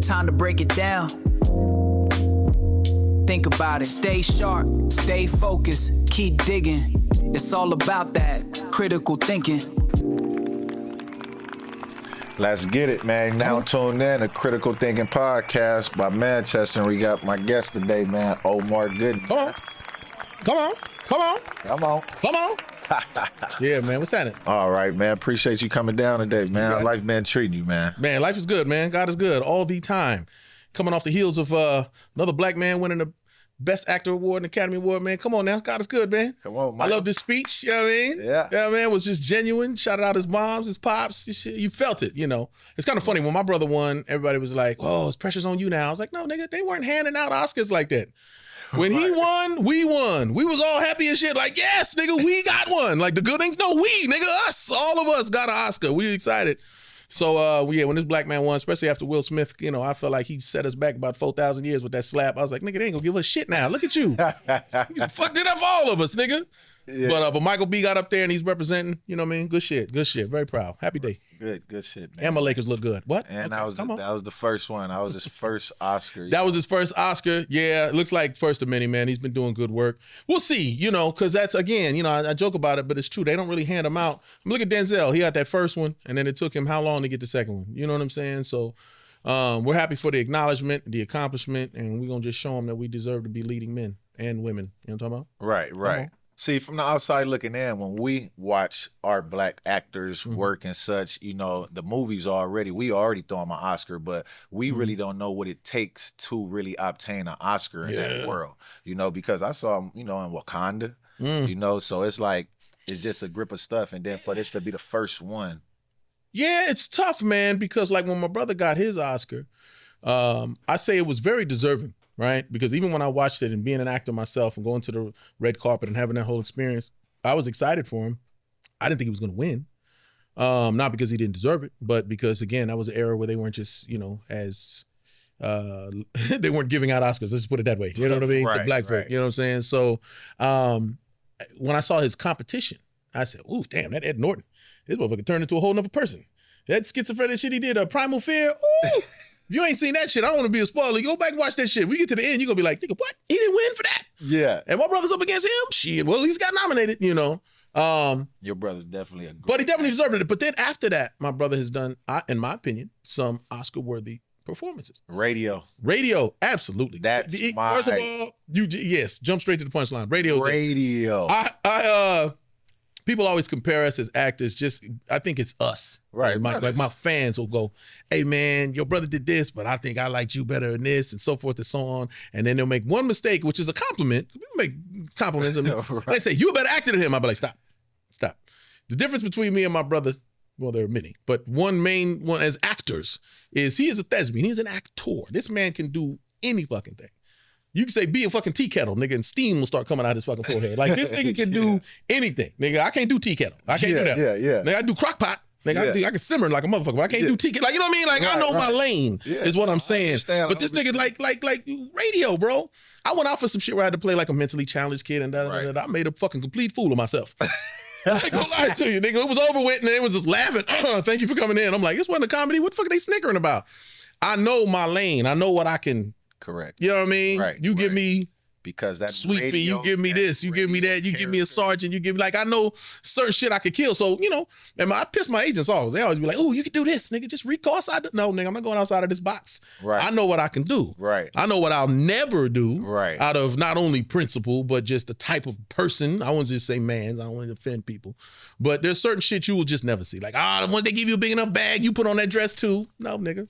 time to break it down. Think about it. Stay sharp, stay focused, keep digging. It's all about that critical thinking. Let's get it, man. Now tuned in to Critical Thinking Podcast by Manchester. And we got my guest today, man, Omar Gooding. Come on. Yeah, man, what's happening? All right, man. Appreciate you coming down today, man. How life been treating you, man? Man, life is good, man. God is good all the time. Coming off the heels of another black man winning the Best Actor Award and Academy Award, man. Come on now. God is good, man. Come on, Michael. I love this speech. You know what I mean? Yeah, man. It was just genuine. Shouted out his moms, his pops. You felt it, you know. It's kind of funny. When my brother won, everybody was like, oh, it's pressure's on you now. I was like, no, nigga, they weren't handing out Oscars like that. When he won, we won. We was all happy as shit. Like, yes, nigga, we got one. Like, the good things, no, we, nigga, us. All of us got an Oscar. We excited. So, when this black man won, especially after Will Smith, you know, I felt like he set us back about 4,000 years with that slap. I was like, nigga, they ain't gonna give us shit now. Look at you. You fucked it up for all of us, nigga. Yeah. But Michael B got up there and he's representing, you know what I mean? Good shit. Very proud. Happy day. Good shit, man. And my Lakers look good. What? And okay, that was the first one. That was his first Oscar. That was his first Oscar. Yeah, it looks like first of many, man. He's been doing good work. We'll see, you know, because that's, again, you know, I joke about it, but it's true. They don't really hand them out. Look at Denzel. He had that first one, and then it took him how long to get the second one? You know what I'm saying? So we're happy for the acknowledgement, the accomplishment, and we're going to just show them that we deserve to be leading men and women. You know what I'm talking about? Right. See, from the outside looking in, when we watch our black actors work and such, you know, the movies we already throw them an Oscar, but we really don't know what it takes to really obtain an Oscar in that world, you know, because I saw him, you know, in Wakanda, you know, so it's like, it's just a grip of stuff. And then for this to be the first one. Yeah, it's tough, man, because like when my brother got his Oscar, I say it was very deserving. Right? Because even when I watched it and being an actor myself and going to the red carpet and having that whole experience, I was excited for him. I didn't think he was going to win. Not because he didn't deserve it, but because, again, that was an era where they weren't just, you know, as, they weren't giving out Oscars. Let's just put it that way. You know what I mean? To black folk. You know what I'm saying? So when I saw his competition, I said, ooh, damn, that Ed Norton. This motherfucker turned into a whole nother person. That schizophrenic shit he did, Primal Fear, ooh. If you ain't seen that shit, I don't want to be a spoiler. Go back and watch that shit. We get to the end, you're going to be like, nigga, what? He didn't win for that. Yeah. And my brother's up against him? Shit, well, he's got nominated, you know. Your brother definitely a great But he definitely deserved it. But then after that, my brother has done, in my opinion, some Oscar-worthy performances. Radio, absolutely. First of all, jump straight to the punchline. Radio. People always compare us as actors. I think it's us. Right. Like my fans will go, hey, man, your brother did this, but I think I liked you better than this, and so forth and so on. And then they'll make one mistake, which is a compliment. People make compliments. Right. They say, you a better actor than him. I'll be like, stop. The difference between me and my brother, well, there are many, but one main one as actors is he is a thespian. He's an actor. This man can do any fucking thing. You can say, be a fucking tea kettle, nigga, and steam will start coming out his fucking forehead. Like, this nigga can do anything. Nigga, I can't do tea kettle. I can't do that. Yeah. Nigga, I do crock pot. Nigga, I can simmer like a motherfucker, but I can't do tea kettle. Like, you know what I mean? Like, I know my lane is what I'm saying. But this nigga, like radio, bro. I went out for some shit where I had to play like a mentally challenged kid, and I made a fucking complete fool of myself. I ain't gonna lie to you, nigga. It was over with, and they was just laughing. Thank you for coming in. I'm like, this wasn't a comedy. What the fuck are they snickering about? I know my lane. I know what I can. Correct. You know what I mean? Right. You give me because that's Sweepy, you give me this, you give me that, you give me a sergeant, you give me, like, I know certain shit I could kill. So, you know, and I piss my agents off. They always be like, oh, you can do this, nigga. Just recall outside. No, nigga, I'm not going outside of this box. Right. I know what I can do. Right. I know what I'll never do. Right. Out of not only principle, but just the type of person. I won't just say man. I don't want to offend people. But there's certain shit you will just never see. Like, once they give you a big enough bag, you put on that dress too. No, nigga.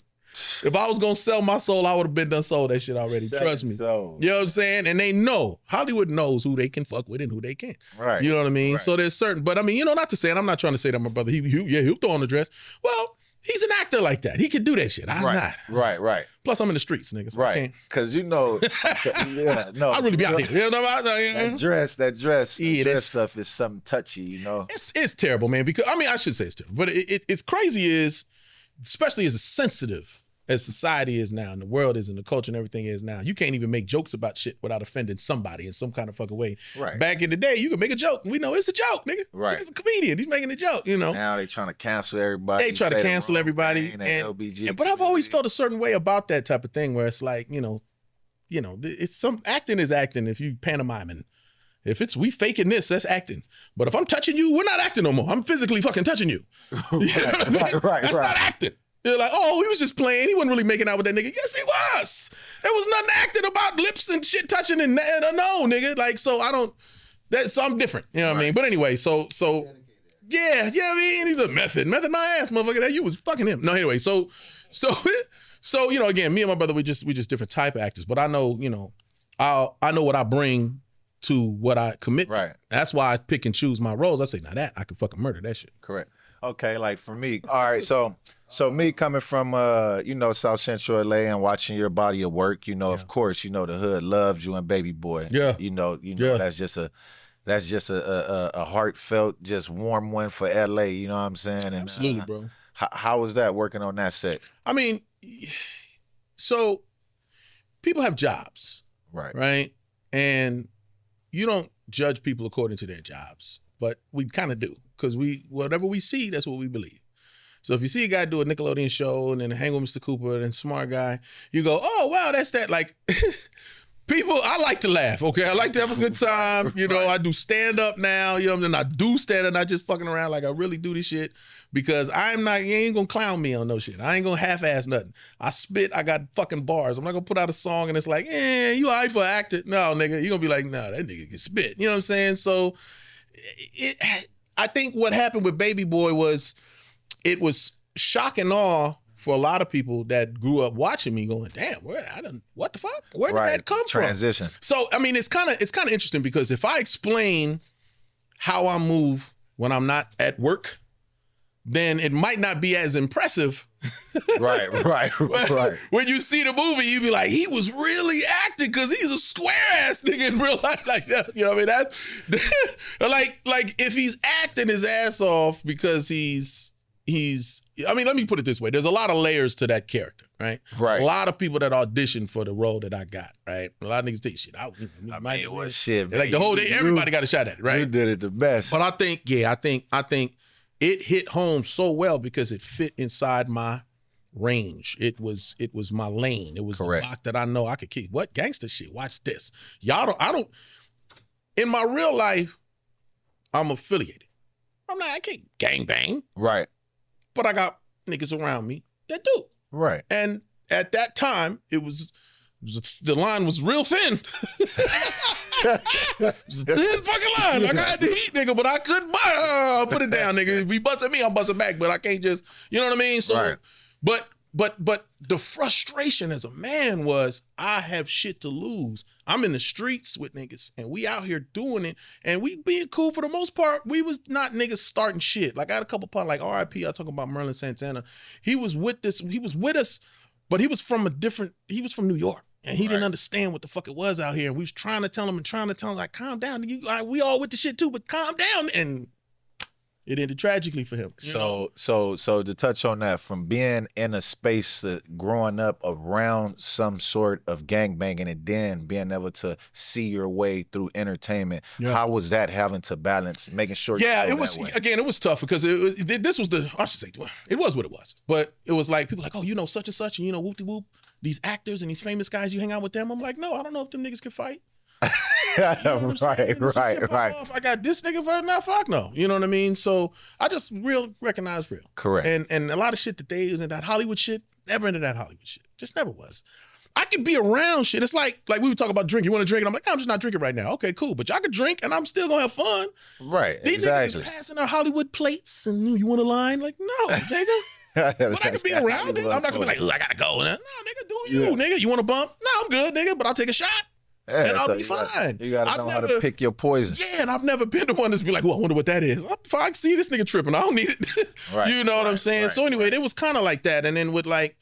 If I was gonna sell my soul, I would have been done sold that shit already. Trust me. So. You know what I'm saying? And they know. Hollywood knows who they can fuck with and who they can't. Right. You know what I mean? Right. So there's certain, but I mean, you know, not to say, and I'm not trying to say that my brother, he'll throw on the dress. Well, he's an actor like that. He can do that shit. I'm not. Right. Plus, I'm in the streets, nigga. So right. Because you know, I really be out here. You know what I'm saying? That dress stuff is something touchy, you know? It's terrible, man. Because, I mean, I should say it's terrible. But it's crazy is, especially as a sensitive as society is now and the world is and the culture and everything is now, you can't even make jokes about shit without offending somebody in some kind of fucking way. Right. Back in the day, you could make a joke. We know it's a joke, nigga. Right. He's a comedian. He's making a joke, you know. Now they trying to cancel everybody. They try to cancel everybody. But I've always felt a certain way about that type of thing where it's like, it's some acting is acting if you pantomiming. If we faking this, that's acting. But if I'm touching you, we're not acting no more. I'm physically fucking touching you. Right. That's not acting. They're like, oh, he was just playing. He wasn't really making out with that nigga. Yes, he was. There was nothing acting about lips and shit touching and no, nigga. Like, so I'm different. You know what I mean? But anyway, so yeah, I mean, he's a method my ass, motherfucker. That you was fucking him. No, anyway, so again, me and my brother, we just different type of actors. But I know, I know what I bring to what I commit to. That's why I pick and choose my roles. I say, now that I could fucking murder that shit. Correct. Okay, like for me, all right, so me coming from South Central LA and watching your body of work, of course, the hood loved you and Baby Boy. Yeah. That's just a heartfelt, just warm one for LA, you know what I'm saying? And, absolutely, bro. How was that working on that set? I mean, so people have jobs. Right? And you don't judge people according to their jobs, but we kind of do, because whatever we see, that's what we believe. So if you see a guy do a Nickelodeon show and then hang with Mr. Cooper and smart guy, you go, oh, wow, that's that. Like, people, I like to laugh, okay? I like to have a good time. I do stand-up now, and I do stand-up, not just fucking around. Like, I really do this shit because you ain't gonna clown me on no shit. I ain't gonna half-ass nothing. I spit, I got fucking bars. I'm not gonna put out a song and it's like, you all right for an actor? No, nigga, you gonna be like, nah, that nigga can spit. You know what I'm saying? So, I think what happened with Baby Boy was, it was shock and awe for a lot of people that grew up watching me going, damn, what the fuck? Where did that come from? Transition. So, I mean, it's kind of interesting because if I explain how I move when I'm not at work, then it might not be as impressive. Right. When you see the movie, you be like, he was really acting because he's a square ass nigga in real life like that. You know what I mean? Like if he's acting his ass off because I mean, let me put it this way. There's a lot of layers to that character, right? Right. A lot of people that audition for the role that I got, right? A lot of niggas take shit. It was shit, man. Like the whole day, everybody got a shot at it, right? You did it the best. But I think it hit home so well because it fit inside my range. It was my lane. It was correct. The block that I know I could keep. What gangster shit? Watch this. In my real life, I'm affiliated. I can't gangbang. Right. But I got niggas around me that do. Right. And at that time, the line was real thin. It was a thin fucking line. Like I had to eat, nigga, but I couldn't put it down, nigga. If he busted me, I'm busting back, but I can't just, you know what I mean? So, right. But the frustration as a man was, I have shit to lose. I'm in the streets with niggas, and we out here doing it, and we being cool for the most part. We was not niggas starting shit. Like I had a couple parts, like R.I.P. I talk about Merlin Santana. He was with us, but he was from New York. And he didn't understand what the fuck it was out here. And we was trying to tell him, like, calm down. We all with the shit too, but calm down. And it ended tragically for him. So to touch on that, from being in a space growing up around some sort of gangbanging and then being able to see your way through entertainment, how was that having to balance, making sure? Yeah, it was tough because it was what it was. But it was like, people like, oh, such and such, and whoop-de-whoop, these actors and these famous guys, you hang out with them. I'm like, no, I don't know if them niggas can fight. Right. I got this nigga for now, fuck no. You know what I mean? So I just recognize real. Correct. And a lot of shit that they was in that Hollywood shit, never into that Hollywood shit. Just never was. I could be around shit. It's like we would talk about drinking. You want to drink? And I'm like, I'm just not drinking right now. Okay, cool. But y'all could drink and I'm still gonna have fun. Right. These niggas is passing their Hollywood plates and you want a line? Like, no, nigga. But I can be around it. I'm not gonna be like, I gotta go. No, nigga, do you, nigga. You want a bump? No, I'm good, nigga, but I'll take a shot. Yeah, and I'll be fine. You gotta know how to pick your poison. Yeah, and I've never been the one that's be like, I wonder what that is. I'm fine. See this nigga tripping. I don't need it. Right, you know what I'm saying? Right, so anyway, it was kind of like that. And then with like,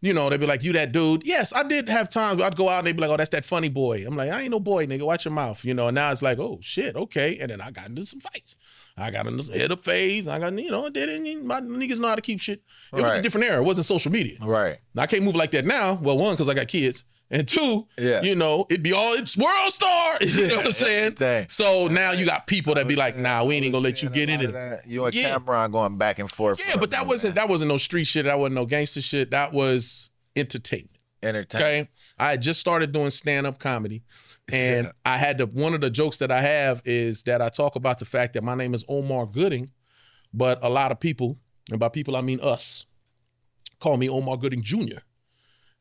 you know, they'd be like, you that dude. Yes, I did have times I'd go out and they'd be like, oh, that's that funny boy. I'm like, I ain't no boy, nigga. Watch your mouth. You know, and now it's like, oh, shit, okay. And then I got into some fights. I got into some head-up phase. I got, you know, my niggas know how to keep shit. It was a different era. It wasn't social media. Right. Now, I can't move like that now. Well, one, because I got kids. And two, you know, it'd be all, it's world star. You know what I'm saying? So now you got people that be like, nah, we ain't even gonna let you get into it. You and Cameron going back and forth. Yeah, but that wasn't no street shit. That wasn't no gangster shit. That was entertainment. Okay? I had just started doing stand-up comedy. And I had one of the jokes that I have is that I talk about the fact that my name is Omar Gooding, but a lot of people, and by people I mean us, call me Omar Gooding Jr.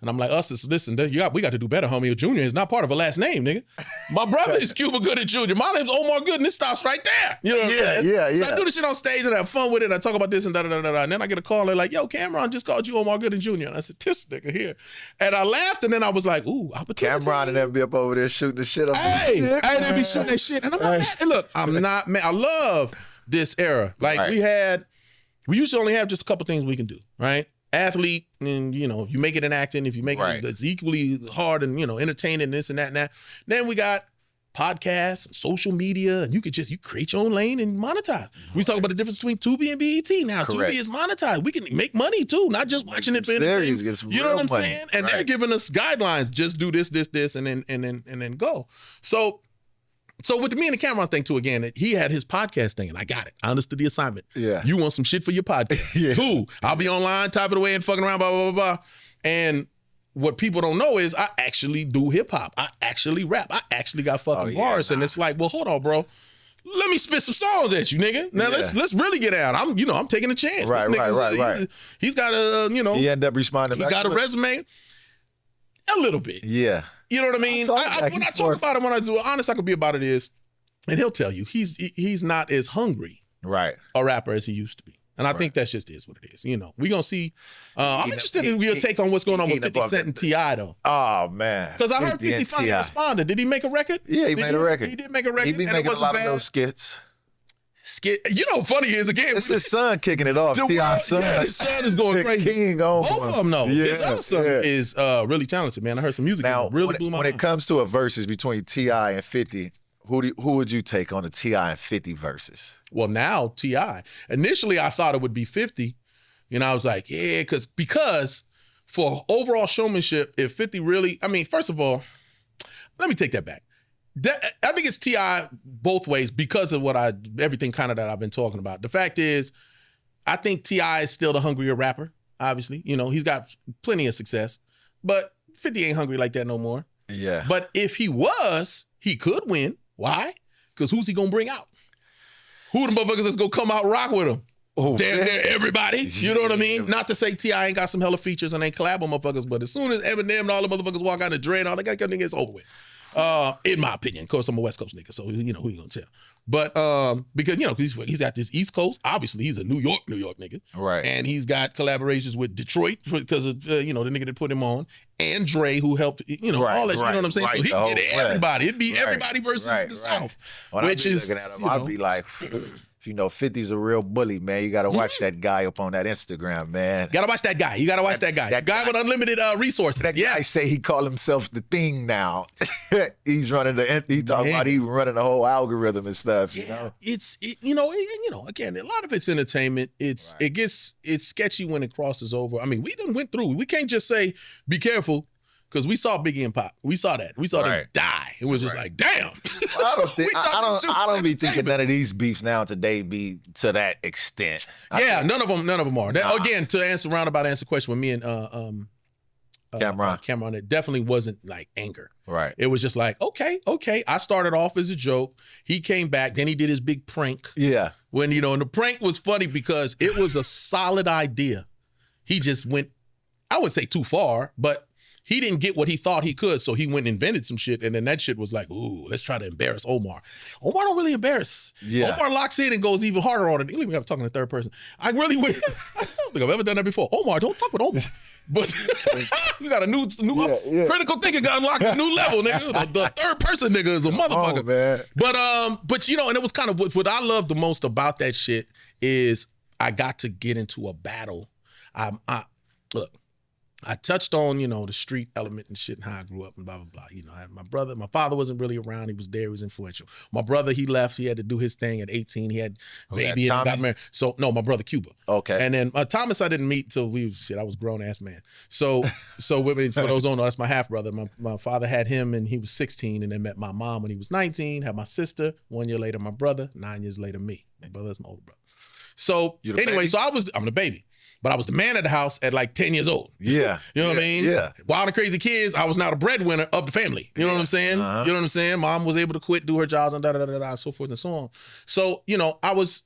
And I'm like, listen, we got to do better, homie. Junior is not part of a last name, nigga. My brother is Cuba Gooding Jr. My name's Omar Gooding. It stops right there. You know what I'm saying? Yeah. So I do this shit on stage and I have fun with it. I talk about this and da-da-da-da-da. And then I get a call and they're like, yo, Cameron just called you Omar Gooding Jr. And I said, this nigga here. And I laughed and then I was like, ooh, opportunity. Cameron and them be up over there shooting the shit up. Hey, they be shooting that shit. And I'm not mad. And look, I'm not mad. I love this era. Like we used to only have just a couple things we can do, right? Athlete, and you know, you make it in acting, if you make it, it's equally hard and, you know, entertaining and this and that and that. Then we got podcasts, social media, and you create your own lane and monetize. We talk about the difference between Tubi and BET now. Tubi is monetized. We can make money too, not just watching it for entertainment. You know what I'm saying? And they're giving us guidelines. Just do this, and then go. So with me and the Cameron thing too, again, he had his podcast thing and I got it. I understood the assignment. Yeah. You want some shit for your podcast. Cool. I'll be online, type it away and fucking around, blah, blah, blah, blah. And what people don't know is I actually do hip hop. I actually rap. I actually got fucking bars. And it's like, well, hold on, bro. Let me spit some songs at you, nigga. Now let's really get out. I'm taking a chance. Right. He's got a, you know. He ended up responding. He got a resume. A little bit. Yeah. You know what I mean? When I talk about him, when I do honest I could be about it is, and he'll tell you, he's not as hungry a rapper as he used to be. And I think that just is what it is. You know, we're going to see. I'm interested in your take on what's going on with 50 Cent and T.I. though. Oh, man. Because I heard 50 finally responded. Did he make a record? Yeah, he made a record. He did make a record. He been making a lot of those skits. You know, funny is again, it's his son kicking it off. T.I.'s son. Yeah, his son is going crazy. King both of them know. His other son is really talented, man. I heard some music. Now, really blew my mind. When it comes to a versus between T.I. and 50, who would you take on the T.I. and 50 versus? Well, now T.I. Initially, I thought it would be 50. You know, I was like, yeah, because for overall showmanship, if 50 really, I mean, first of all, let me take that back. I think it's T.I. both ways because of everything kind of that I've been talking about. The fact is, I think T.I. is still the hungrier rapper, obviously. You know, he's got plenty of success, but 50 ain't hungry like that no more. Yeah. But if he was, he could win. Why? Because who's he going to bring out? Who the motherfuckers that's going to come out rock with him? They're everybody. You know what I mean? Not to say T.I. ain't got some hella features and ain't collab with motherfuckers, but as soon as Eminem and all the motherfuckers walk out of Dre and all that kind of nigga, it's over with. In my opinion, of course, I'm a West Coast nigga, so you know who you gonna tell. But because you know he's got this East Coast. Obviously, he's a New York nigga, right? And he's got collaborations with Detroit because of you know the nigga that put him on, and Dre who helped all that. You know what I'm saying? So he get everybody. It'd be everybody versus the South, which is I'd be like. You know, 50's a real bully, man. You got to watch that guy up on that Instagram, man. Got to watch that guy. You got to watch that guy. That guy with unlimited resources. That guy say he call himself the thing now. He's running he talking about he running the whole algorithm and stuff. You know, you know, again, a lot of it's entertainment. It's sketchy when it crosses over. I mean, we done went through. We can't just say be careful. Because we saw Biggie and Pop. We saw that. We saw them die. It was just like, damn. I don't be thinking none of these beefs now today be to that extent. None of them are. That, again, to roundabout answer question with me and Cameron, it definitely wasn't like anger. Right. It was just like, okay. I started off as a joke. He came back. Then he did his big prank. Yeah. When, you know, and the prank was funny because it was a solid idea. He just went, I wouldn't say too far, but he didn't get what he thought he could, so he went and invented some shit, and then that shit was like, ooh, let's try to embarrass Omar. Omar don't really embarrass. Yeah. Omar locks in and goes even harder on it. You don't even have to talk in the third person. I really would. I don't think I've ever done that before. Omar, don't talk with Omar. But you got a new critical thinking got unlocked a new level, nigga. The third person nigga is a motherfucker. Man. But you know, and it was kind of what I love the most about that shit is I got to get into a battle. Look. I touched on, the street element and shit and how I grew up and blah, blah, blah. I had my father wasn't really around. He was there. He was influential. My brother, he left. He had to do his thing at 18. He had baby and got married. So, no, my brother, Cuba. Okay. And then Thomas, I didn't meet till I was grown ass man. So women, for those who don't know, that's my half brother. My father had him and he was 16 and then met my mom when he was 19, had my sister. 1 year later, my brother. 9 years later, me. My brother's my older brother. So anyway, baby? I'm the baby. But I was the man of the house at like 10 years old. Yeah. You know what I mean? Yeah. Wild and crazy kids, I was now the breadwinner of the family. You know what I'm saying? Uh-huh. You know what I'm saying? Mom was able to quit, do her jobs, and da-da-da-da-da, so forth and so on. So, I was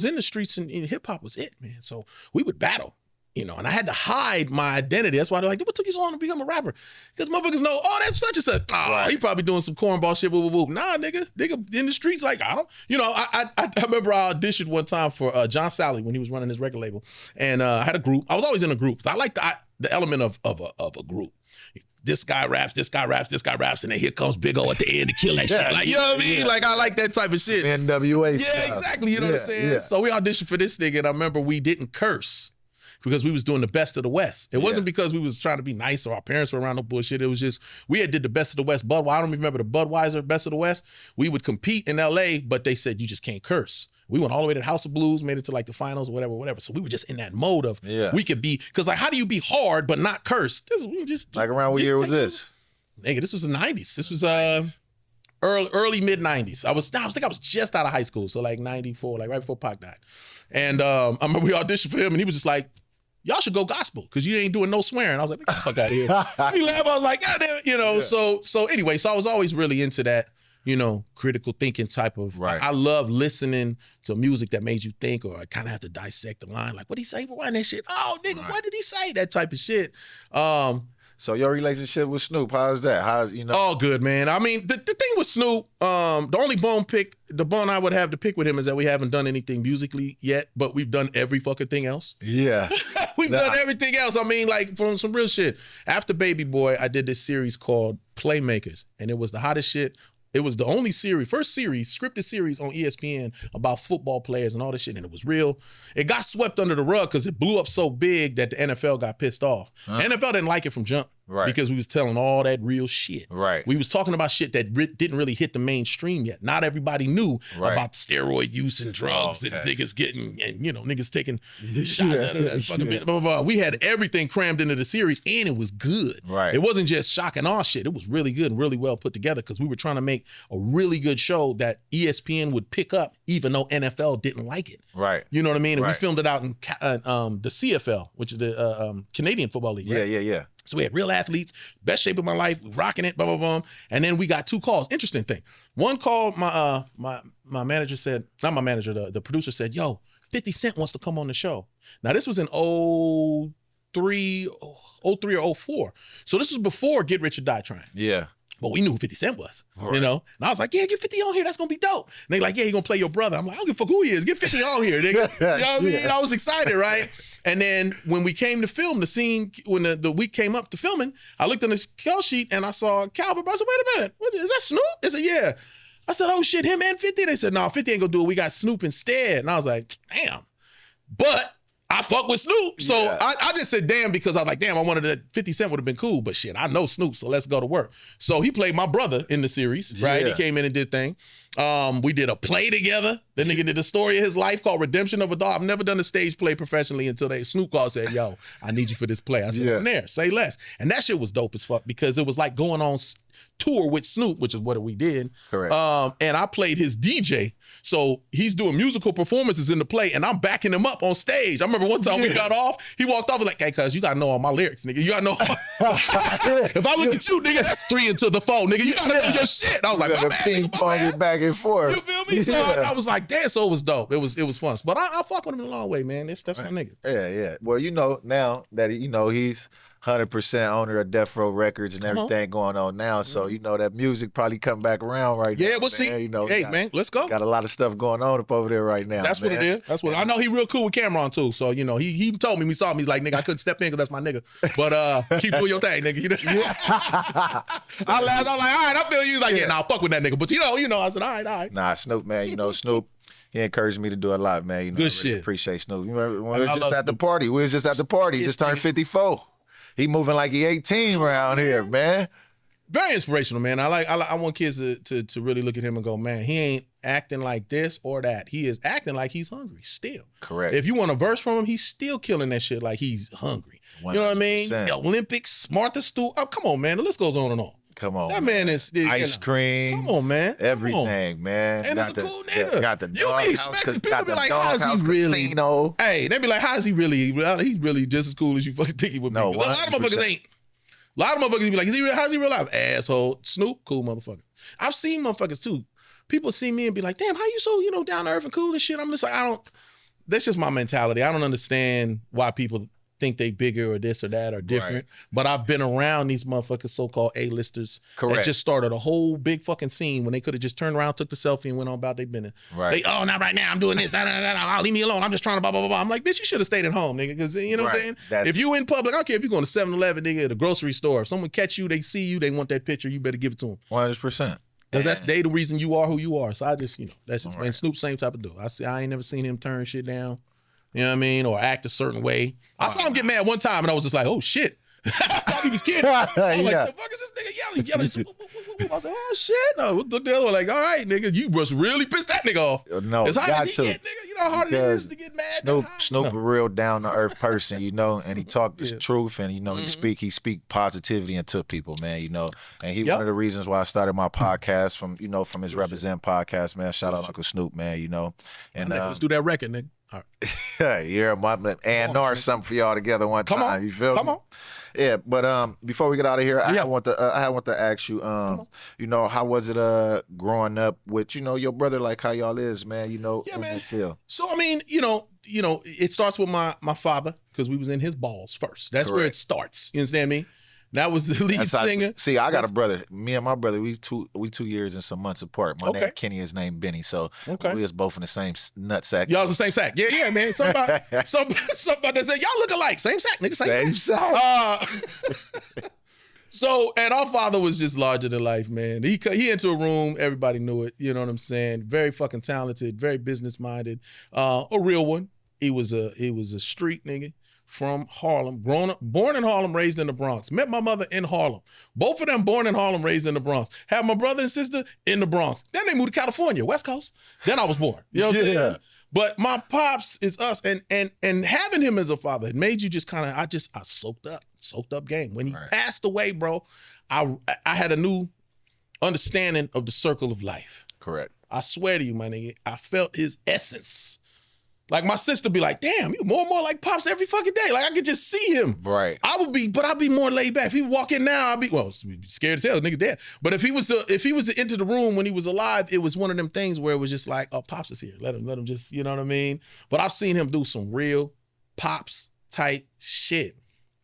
in the streets and hip-hop was it, man. So we would battle. And I had to hide my identity. That's why they're like, what took you so long to become a rapper? Because motherfuckers know, that's such and such. Oh, right. He probably doing some cornball shit, whoop, whoop, whoop. Nah, nigga in the streets, like, I don't, I remember I auditioned one time for John Sally when he was running his record label. And I had a group. I was always in a group. So I like the element of a group. This guy raps, and then here comes Big O at the end to kill that shit. Like, you know what I mean? Yeah. Like, I like that type of shit. NWA Yeah, stuff. exactly. You know what I'm saying? Yeah. So we auditioned for this nigga, and I remember we didn't curse. Because we was doing the best of the West. It wasn't because we was trying to be nice or our parents were around no bullshit. It was just, we had did the best of the West. Budweiser, I don't even remember the Budweiser best of the West. We would compete in LA, but they said, you just can't curse. We went all the way to the House of Blues, made it to like the finals or whatever. So we were just in that mode of, we could be, because like, how do you be hard but not curse? Just like around what year was this? Nigga, this was the 90s. This was early mid 90s. I think I was just out of high school. So like 94, like right before Pac died. And I remember we auditioned for him and he was just like, y'all should go gospel because you ain't doing no swearing. I was like, get the fuck out of here. He laughed. I was like, God damn it, So anyway, so I was always really into that, critical thinking type of. Right. I love listening to music that made you think, or I kind of have to dissect the line. Like, what did he say? Why that shit? Oh, nigga, What did he say? That type of shit. So your relationship with Snoop, how's that? All good, man. I mean, the thing with Snoop, the only bone I would have to pick with him is that we haven't done anything musically yet, but we've done every fucking thing else. Yeah. We've done everything else. I mean, like, from some real shit. After Baby Boy, I did this series called Playmakers, and it was the hottest shit. It was the only scripted series on ESPN about football players and all this shit, and it was real. It got swept under the rug because it blew up so big that the NFL got pissed off. The NFL didn't like it from jump. Right. Because we was telling all that real shit. Right. We was talking about shit that didn't really hit the mainstream yet. Not everybody knew about steroid use and drugs and niggas getting, and niggas taking shots. Blah, blah, blah. We had everything crammed into the series and it was good. Right. It wasn't just shock and awe shit. It was really good and really well put together because we were trying to make a really good show that ESPN would pick up even though NFL didn't like it. Right. You know what I mean? And we filmed it out in the CFL, which is the Canadian Football League. Right? Yeah. So we had real athletes, best shape of my life, rocking it, blah, blah, blah. And then we got 2 calls. Interesting thing. One call, my manager said, not my manager, the producer said, yo, 50 Cent wants to come on the show. Now, this was in 03 or 04. So this was before Get Rich or Die Trying. Yeah. But we knew who 50 Cent was, And I was like, yeah, get 50 on here. That's going to be dope. And they like, yeah, he going to play your brother. I'm like, I don't give a fuck who he is. Get 50 on here, nigga. You know what I mean? And I was excited, right? And then when we came to film the scene, when the week came up to filming, I looked on this call sheet and I saw Calvin. I said, wait a minute. Is that Snoop? They said, yeah. I said, oh shit, him and 50? They said, no, 50 ain't going to do it. We got Snoop instead. And I was like, damn. But I fuck with Snoop. So I just said damn because I was like, damn, I wanted that 50 Cent would have been cool. But shit, I know Snoop, so let's go to work. So he played my brother in the series, right? Yeah. He came in and did thing. We did a play together. The nigga did a story of his life called Redemption of a Dog. I've never done a stage play professionally until Snoop called and said, yo, I need you for this play. I said, I'm there, say less. And that shit was dope as fuck because it was like going on tour with Snoop, which is what we did. Correct. And I played his DJ. So he's doing musical performances in the play and I'm backing him up on stage. I remember one time we got off, he walked off and like, hey, cuz you gotta know all my lyrics, nigga. You gotta know. If I look at you, nigga, that's 3 into the 4, nigga. You gotta know your shit. I was like, my bad, ping pong back and forth. You feel me? So I was like, damn, so it was dope. It was fun. But I fuck with him in a long way, man. That's my nigga. Yeah. Well, now that he's 100% owner of Death Row Records and everything going on now. So, that music probly come back around right now. Yeah, we'll see. Hey, man, let's go. Got a lot of stuff going on up over there right now. That's what it is. That's what I know. He real cool with Cameron too. So, he told me, we saw him. He's like, nigga, I couldn't step in because that's my nigga. But keep doing your thing, nigga. I laughed. I was like, all right, I feel you. He's like, yeah, nah, fuck with that nigga. But I said, all right. Nah, Snoop, man, Snoop. He encouraged me to do a lot, man. Good shit. Appreciate Snoop. We was just at the party. Just turned 54. He moving like he 18 around here, man. Very inspirational, man. I want kids to really look at him and go, man, he ain't acting like this or that. He is acting like he's hungry still. Correct. If you want a verse from him, he's still killing that shit like he's hungry. 100%. You know what I mean? The Olympics, Martha Stewart. Oh, come on, man. The list goes on and on. Come on. That man is ice cream. Come on, man. Everything, man. And it's a cool nigga. Got the you be expecting people be like, how is he really? Casino. Hey, they be like, how is he really? Well, he's really just as cool as you fucking think he would be. No, a lot of motherfuckers ain't. A lot of motherfuckers be like, how's he real life? Asshole. Snoop, cool motherfucker. I've seen motherfuckers too. People see me and be like, damn, how you so, down to earth and cool and shit? I'm just like, that's just my mentality. I don't understand why people think they bigger or this or that or different. Right. But I've been around these motherfuckers, so-called A-listers, that just started a whole big fucking scene when they could have just turned around, took the selfie, and went on about their business. Right. Not right now. I'm doing this. Leave me alone. I'm just trying to blah, blah, blah, blah. I'm like, bitch, you should have stayed at home, nigga. Because, you know what I'm saying? If you in public, I don't care if you're going to 7-Eleven, nigga, at a grocery store. If someone catch you, they see you, they want that picture, you better give it to them. 100%. Because they the reason you are who you are. So I just, that's just, man, Snoop, same type of dude. I ain't never seen him turn shit down. You know what I mean? Or act a certain way. I saw him get mad one time and I was just like, oh shit. I thought he was kidding. I was like, the fuck is this nigga yelling? I was like, oh shit. No, look the other one like, all right, nigga, you must really piss that nigga off. No, as hard as he get, nigga. You know how hard it is to get mad. Snoop a real down to earth person, and he talked the truth, and he speak positivity into people, man, and he one of the reasons why I started my podcast from his Represent podcast, man. Shout out Uncle Snoop, man, and let's do that record, nigga. All right. Yeah, or something for y'all together one time. On. You feel me? Come on. Yeah, but before we get out of here, I want to ask you, how was it growing up with your brother, like how y'all is, man? Yeah, man. You feel? So I mean, it starts with my father because we was in his balls first. That's where it starts. You understand me? That was the lead singer. See, I got a brother. Me and my brother, we 2 years and some months apart. My name Kenny, his name Benny. So we was both in the same nutsack. Y'all was the same sack. Yeah, man. Somebody that said, y'all look alike. Same sack, nigga. Same sack. So, and our father was just larger than life, man. He into a room, everybody knew it. You know what I'm saying? Very fucking talented, very business minded. A real one. He was a street nigga. From Harlem, born in Harlem, raised in the Bronx. Met my mother in Harlem. Both of them born in Harlem, raised in the Bronx. Had my brother and sister in the Bronx. Then they moved to California, West Coast. Then I was born. You know what I'm saying? But my pops is us, and having him as a father, it made you just kind of, I soaked up game. When he passed away, bro, I had a new understanding of the circle of life. Correct. I swear to you, my nigga, I felt his essence. Like my sister be like, damn, you more and more like Pops every fucking day. Like I could just see him. Right. I'd be more laid back. If he walk in now, I'd be scared as hell, nigga dead. But if he was to enter the room when he was alive, it was one of them things where it was just like, oh, Pops is here. Let him just, you know what I mean? But I've seen him do some real Pops type shit.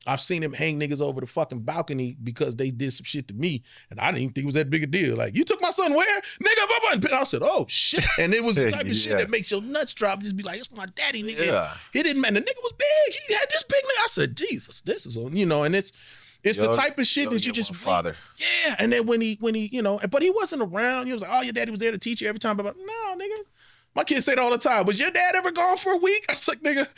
I've seen him hang niggas over the fucking balcony because they did some shit to me, and I didn't even think it was that big a deal. Like, you took my son where? Nigga, and I said, oh, shit. And it was the type of shit that makes your nuts drop. Just be like, it's my daddy, nigga. Yeah. He didn't matter. The nigga was big. He had this big nigga. I said, Jesus, this is, and it's the type of shit that you just, father. Yeah. And then when he, but he wasn't around. He was like, oh, your daddy was there to teach you every time. But no, nigga. My kids say it all the time. Was your dad ever gone for a week? I was like, nigga,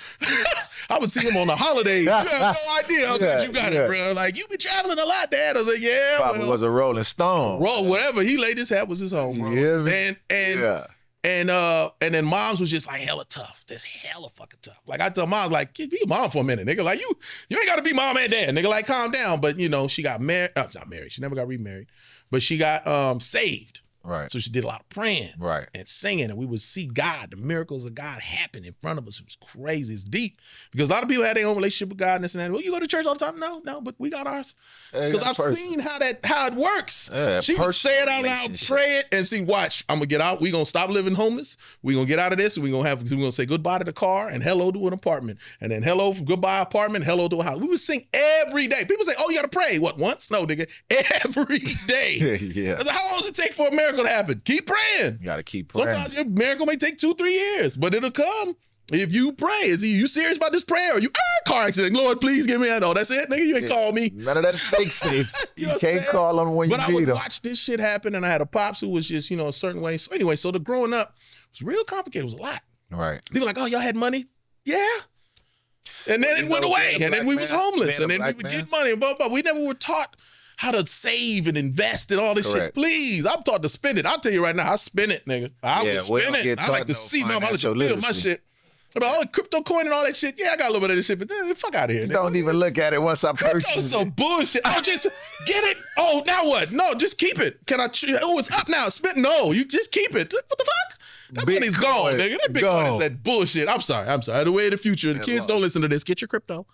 I would see him on the holidays. You have no idea how good you got it, bro. Like, you been traveling a lot, Dad. I was like, yeah. Probably was a Rolling Stone. Whatever. He laid his hat was his home, bro. Yeah, and then Moms was just like hella tough. Just hella fucking tough. Like I tell Moms, like, be a mom for a minute, nigga. Like you ain't gotta be mom and dad, nigga. Like, calm down. But she got married. Not married. She never got remarried. But she got saved. Right. So she did a lot of praying and singing, and we would see God, the miracles of God happen in front of us. It was crazy. It's deep. Because a lot of people had their own relationship with God and this and that. Well, you go to church all the time? No, but we got ours. Because I've seen how it works. Yeah, she would say it out loud, pray it, and see, watch, I'm going to get out. We're going to stop living homeless. We're going to get out of this, and we're going to say goodbye to the car and hello to an apartment. And then goodbye apartment, hello to a house. We would sing every day. People say, oh, you got to pray. What, once? No, nigga. Every day. Yeah. I was like, how long does it take for a miracle to happen? Keep praying. You got to keep praying. Sometimes your miracle may take 2-3 years, but it'll come if you pray. Is you serious about this prayer? Or you car accident? Lord, please give me that. Oh, that's it, nigga. You ain't call me. None of that fake faith. you can't call them when you need them. But I would watch this shit happen, and I had a pops who was just a certain way. So anyway, so the growing up was real complicated. It was a lot. Right. People were like, oh, y'all had money? Yeah. And then it went away. And then we was homeless. And then we would get money and blah, blah. We never were taught how to save and invest and all this shit. Please, I'm taught to spend it. I'll tell you right now, I spend it, nigga. I will spend it. I like to see my shit. About all the crypto coin and all that shit. Yeah, I got a little bit of this shit, but fuck out of here. Don't even look at it once I purchase it. Crypto's some bullshit. Oh, just get it. Oh, now what? No, just keep it. Can I? Oh, it's up now. Spend. No, you just keep it. What the fuck? That money's gone, nigga. That Bitcoin is that bullshit. I'm sorry. The way of the future. The kids don't listen to this. Get your crypto.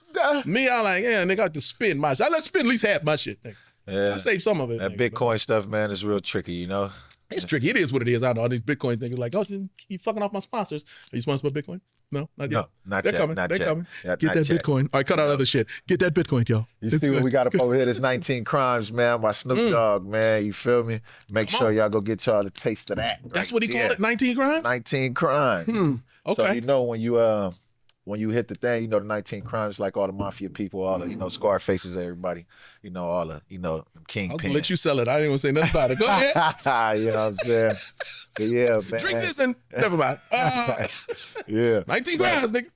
Me, I'm like, yeah, nigga, I have to spend my shit. Let's spend at least half my shit, nigga. Yeah. I save some of it. That Bitcoin stuff, man, is real tricky, you know? It's tricky. It is what it is. I know all these Bitcoin niggas like, oh, you fucking off my sponsors. Are you sponsored by Bitcoin? No, not yet. No, not They're yet. coming. Not They're yet. coming. Yeah, Get that yet. Bitcoin. All right, cut out other shit. Get that Bitcoin, yo. You see what we got up over here? This 19 Crimes, man, by Snoop Dogg, man. You feel me? Make sure y'all go get y'all a taste of that. That's what he called it? 19 Crimes? 19 Crimes. Okay. So you know when you hit the thing, you know the 19 Crimes, like all the mafia people, all the, you know, Scarfaces, everybody, you know, all the, you know, Kingpin. I'll let you sell it. I ain't gonna say nothing about it. Go ahead. You know what I'm saying? But yeah, man. Drink this and never mind. Yeah. 19 Crimes, nigga.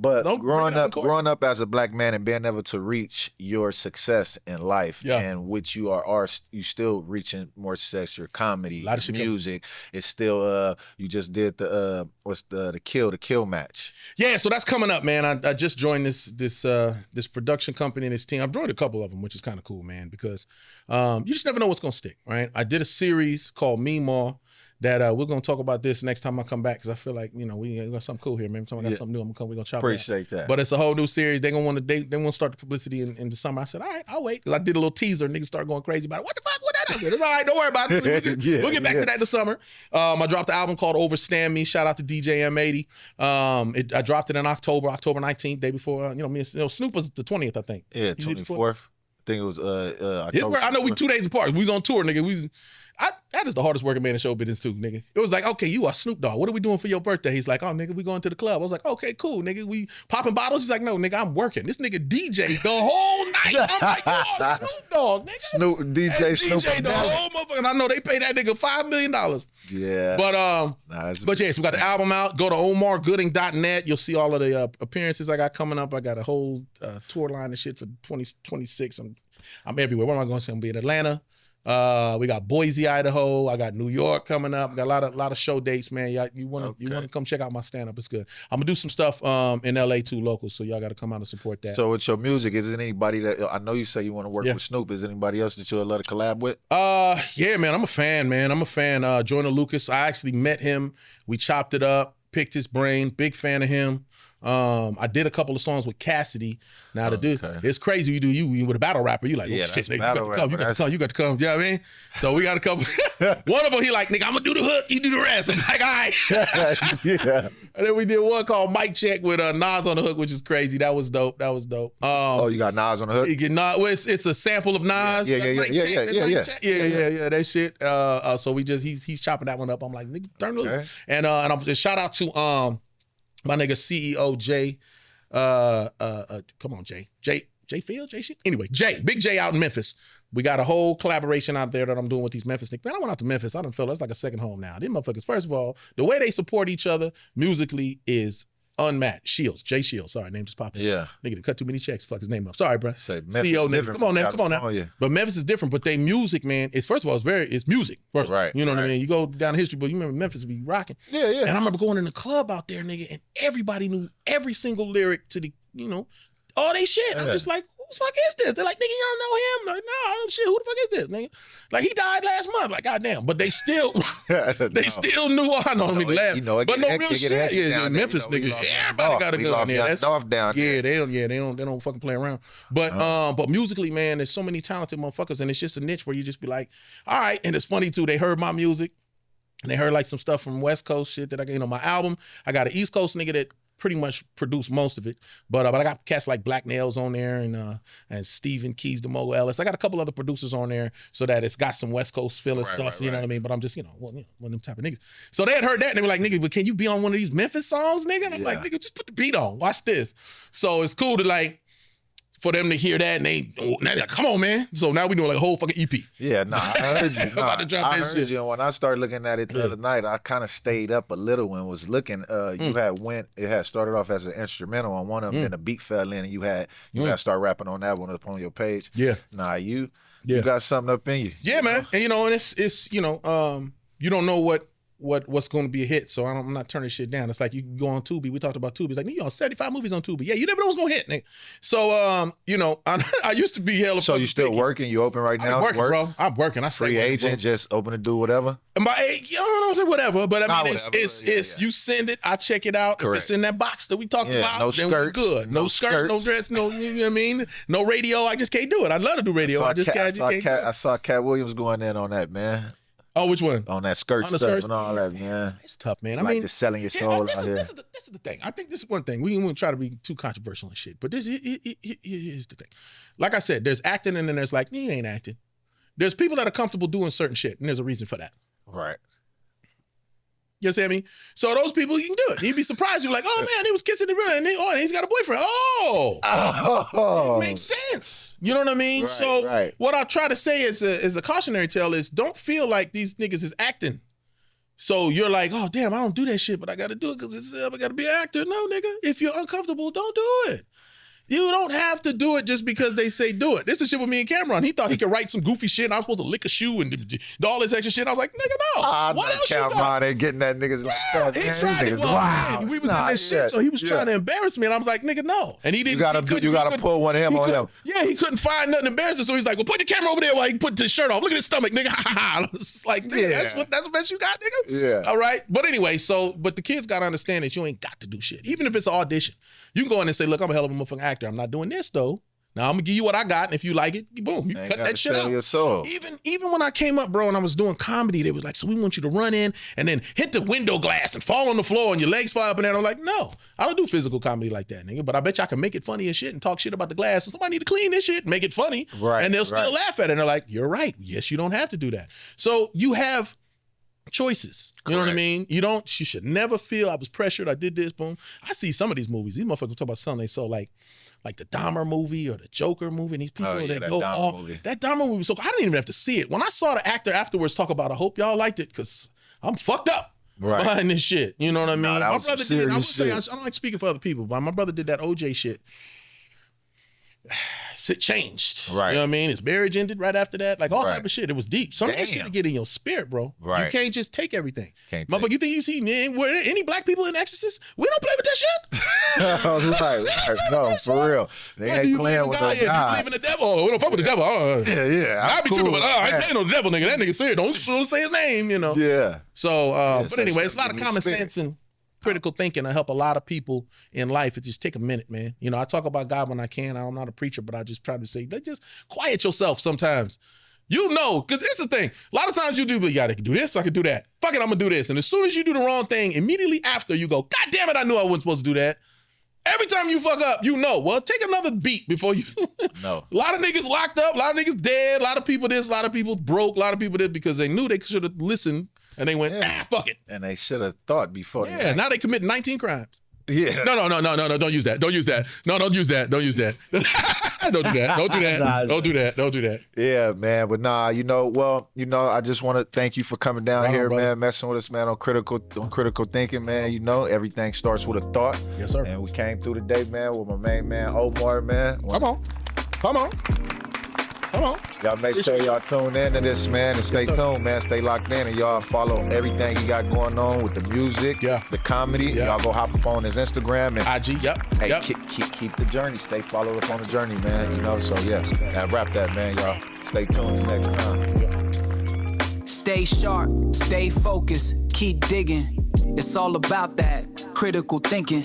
But Don't bring it up in court. growing up as a black man and being able to reach your success in life, and which you are you still reaching more success. Your comedy, music, it's still you just did the the kill match. Yeah, so that's coming up, man. I just joined this production company and this team. I've joined a couple of them, which is kind of cool, man, because you just never know what's gonna stick, right? I did a series called Meemaw that we're gonna talk about this next time I come back, because I feel like, you know, we got something cool here, man. Every time I got something new, we're gonna chop it. Appreciate that. But it's a whole new series. They want to start the publicity in the summer. I said, all right, I'll wait, because I did a little teaser. Niggas started going crazy about it. What the fuck? What that is? It's all right. Don't worry about it. So we'll get back to that in the summer. I dropped an album called Overstand Me. Shout out to DJ M80. I dropped it in October 19th, day before. Snoop was the 20th, I think. Yeah, 24th. I think it was October. I know we 2 days apart. We was on tour, nigga. That is the hardest working man in show business too, nigga. It was like, okay, you are Snoop Dogg. What are we doing for your birthday? He's like, oh, nigga, we going to the club. I was like, okay, cool, nigga. We popping bottles. He's like, no, nigga, I'm working. This nigga DJ the whole night. I'm like, you are Snoop Dogg, nigga. Snoop, DJ the whole motherfucker. And I know they paid that nigga $5 million. Yeah. But yes, we got the album out. Go to omargooding.net. You'll see all of the appearances I got coming up. I got a whole tour line and shit for 2026. I'm everywhere. What am I going to say? I'm going to be in Atlanta. We got Boise, Idaho. I got New York coming up. Got a lot of show dates, man. You want to come check out my stand up? It's good. I'm gonna do some stuff in LA too, local. So y'all got to come out and support that. So with your music, is there anybody that I know you say you want to work with Snoop? Is there anybody else that you'll let to collab with? Yeah, man. I'm a fan, man. Joyner Lucas. I actually met him. We chopped it up. Picked his brain. Big fan of him. I did a couple of songs with Cassidy. Now it's crazy. You with a battle rapper. You like, shit, nigga, you got to come. You know what I mean? So we got a couple. One of them, he like, nigga, I'm gonna do the hook, you do the rest. I'm like, all right. Yeah. And then we did one called Mic Check with Nas on the hook, which is crazy. That was dope. You got Nas on the hook? It's a sample of Nas. Yeah. That shit. So he's chopping that one up. I'm like, nigga, turn loose. And I'm just shout out to my nigga CEO Jay. Come on, Jay Field, Jay shit. Anyway, Big Jay out in Memphis. We got a whole collaboration out there that I'm doing with these Memphis niggas. Man, I went out to Memphis. I done feel that's like a second home now. These motherfuckers, first of all, the way they support each other musically is unmatched. Jay Shields. Sorry, name just popped up. Yeah. Nigga done cut too many checks. Fuck his name up. Sorry, bro. Say CEO nigga. Come on now. But Memphis is different. But they music, man, is first of all, it's music. First, right. You know what I mean? You go down the history book, you remember Memphis be rocking. Yeah. And I remember going in the club out there, nigga, and everybody knew every single lyric to the, all they shit. I'm just like, who the fuck is this? They're like, nigga, you don't know him? Like, no, shit, who the fuck is this, nigga? Like, he died last month. Like, goddamn. But they still, still knew. I know, but no real shit. Yeah, Memphis, nigga. Everybody got to go in there. They don't fucking play around. But musically, man, there's so many talented motherfuckers, and it's just a niche where you just be like, all right. And it's funny too. They heard my music, and they heard like some stuff from West Coast shit that my album. I got an East Coast nigga that pretty much produced most of it, but I got cats like Black Nails on there and Stephen Keys, DeMogo Ellis. I got a couple other producers on there so that it's got some West Coast feel and stuff. You know what I mean? But I'm just one of them type of niggas. So they had heard that and they were like, nigga, but can you be on one of these Memphis songs, nigga? And I'm like, nigga, just put the beat on. Watch this. So it's cool to like for them to hear that, and they're like, come on, man. So now we doing like a whole fucking EP. Yeah, I heard you. About to drop I that heard shit. you. And when I started looking at it the other night, I kind of stayed up a little and was looking. You it had started off as an instrumental on one of them, then a beat fell in, and you had to start rapping on that one up on your page. Yeah. Nah, you got something up in you. Yeah, man. And and it's you don't know what's going to be a hit, so I'm not turning shit down. It's like you go on Tubi. We talked about Tubi. It's like, you on 75 movies on Tubi. Yeah, you never know what's going to hit, nigga. So, I used to be hella. So you still working? You open right now? I'm working, bro. I'm working. I Free agent, just open to do whatever. I don't say whatever, but I mean, whatever. it's you send it, I check it out. Correct. If it's in that box that we talked about, no then we're skirts. good. No skirts, no dress, no, you know what I mean? No radio. I just can't do it. I'd love to do radio. I saw Cat Williams going in on that, man. Oh, which one? On that skirt On the stuff skirts? and all that, man. It's tough, man. I Like mean, just selling your soul out here. This is the thing. I think this is one thing. We won't try to be too controversial and shit, but this here's the thing. Like I said, there's acting and then there's like, you ain't acting. There's people that are comfortable doing certain shit, and there's a reason for that. Right. You see what I mean? So those people, you can do it. You'd be surprised. You're like, oh man, he was kissing the girl, and he's got a boyfriend. It makes sense. You know what I mean? Right, So right. what I try to say is a cautionary tale is don't feel like these niggas is acting. So you're like, oh damn, I don't do that shit, but I got to do it because I got to be an actor. No, nigga. If you're uncomfortable, don't do it. You don't have to do it just because they say do it. This is shit with me and Cameron. He thought he could write some goofy shit, and I was supposed to lick a shoe and do all this extra shit. I was like, nigga, no. What else you got? Cameron ain't getting that niggas like that. He man. tried it. Niggas, Well, wow. man, we was in this shit, so he was trying to embarrass me, and I was like, nigga, no. And he didn't. You gotta pull one of him on him. Yeah, he couldn't find nothing embarrassing, so he's like, well, put the camera over there while he put his shirt off. Look at his stomach, nigga. I was like, nigga, that's the best you got, nigga? Yeah. All right. But anyway, but the kids gotta understand that you ain't got to do shit. Even if it's an audition. You can go in and say, look, I'm a hell of a motherfucking actor. I'm not doing this, though. Now I'm gonna give you what I got, and if you like it, boom, you cut that shit out. Your soul. Even when I came up, bro, and I was doing comedy, they was like, so we want you to run in and then hit the window glass and fall on the floor and your legs fly up and down. I'm like, no, I don't do physical comedy like that, nigga. But I bet you I can make it funny as shit and talk shit about the glass. So somebody need to clean this shit and make it funny. Right. And they'll still laugh at it. And they're like, you're right. Yes, you don't have to do that. So you have choices. You know what I mean? You should never feel I was pressured. I did this, boom. I see some of these movies. These motherfuckers talk about something they saw like the Dahmer movie or the Joker movie. And these people that go off. That Dahmer movie. So I didn't even have to see it. When I saw the actor afterwards talk about, I hope y'all liked it because I'm fucked up behind this shit. You know what I mean? Nah, My brother did. I would say shit. I don't like speaking for other people, but my brother did that OJ shit. It changed. Right. You know what I mean? His marriage ended right after that. Like all Right. type of shit. It was deep. Some of that shit to get in your spirit, bro. Right. You can't just take everything. Can't Motherfucker, you think you see any black people in Exorcist? We don't play with that shit. right. No, for real. They ain't playing with that You guy. believe in the devil? Oh, we don't fuck with the devil. Yeah. I be tripping, but I ain't playing no devil, nigga. That nigga serious. Don't say his name, you know. Yeah. So, but so anyway, it's a lot of give me common spirit. sense and critical thinking to help a lot of people in life. It just take a minute, man. You know, I talk about God when I can. I'm not a preacher, but I just try to say, just quiet yourself sometimes. You know, because it's the thing. A lot of times you do, but yeah, I can do this, I can do that. Fuck it, I'm gonna do this. And as soon as you do the wrong thing, immediately after you go, God damn it, I knew I wasn't supposed to do that. Every time you fuck up, you know. Well, take another beat before you. No. A lot of niggas locked up, a lot of niggas dead, a lot of people this, a lot of people broke, a lot of people this because they knew they should have listened and they went, fuck it. And they should have thought before. Yeah, now they commit 19 crimes. Yeah. No, don't use that. Don't use that. No, don't use that. Don't use that. Don't do that. Don't do that. Don't do that. Don't do that. Yeah, man. But nah, I just want to thank you for coming down here, brother. man, messing with us, man, on critical thinking, man. You know, everything starts with a thought. Yes, sir. And we came through today, man, with my main man, Omar, man. Come on. Y'all make sure y'all tune in to this, man, and stay tuned, man. Stay locked in, and y'all follow everything he got going on with the music, the comedy. Y'all go hop up on his Instagram and IG, hey, yep. keep the journey. Stay followed up on the journey, man. You know, so yeah. And wrap that, man, y'all. Stay tuned till next time. Stay sharp, stay focused, keep digging. It's all about that critical thinking.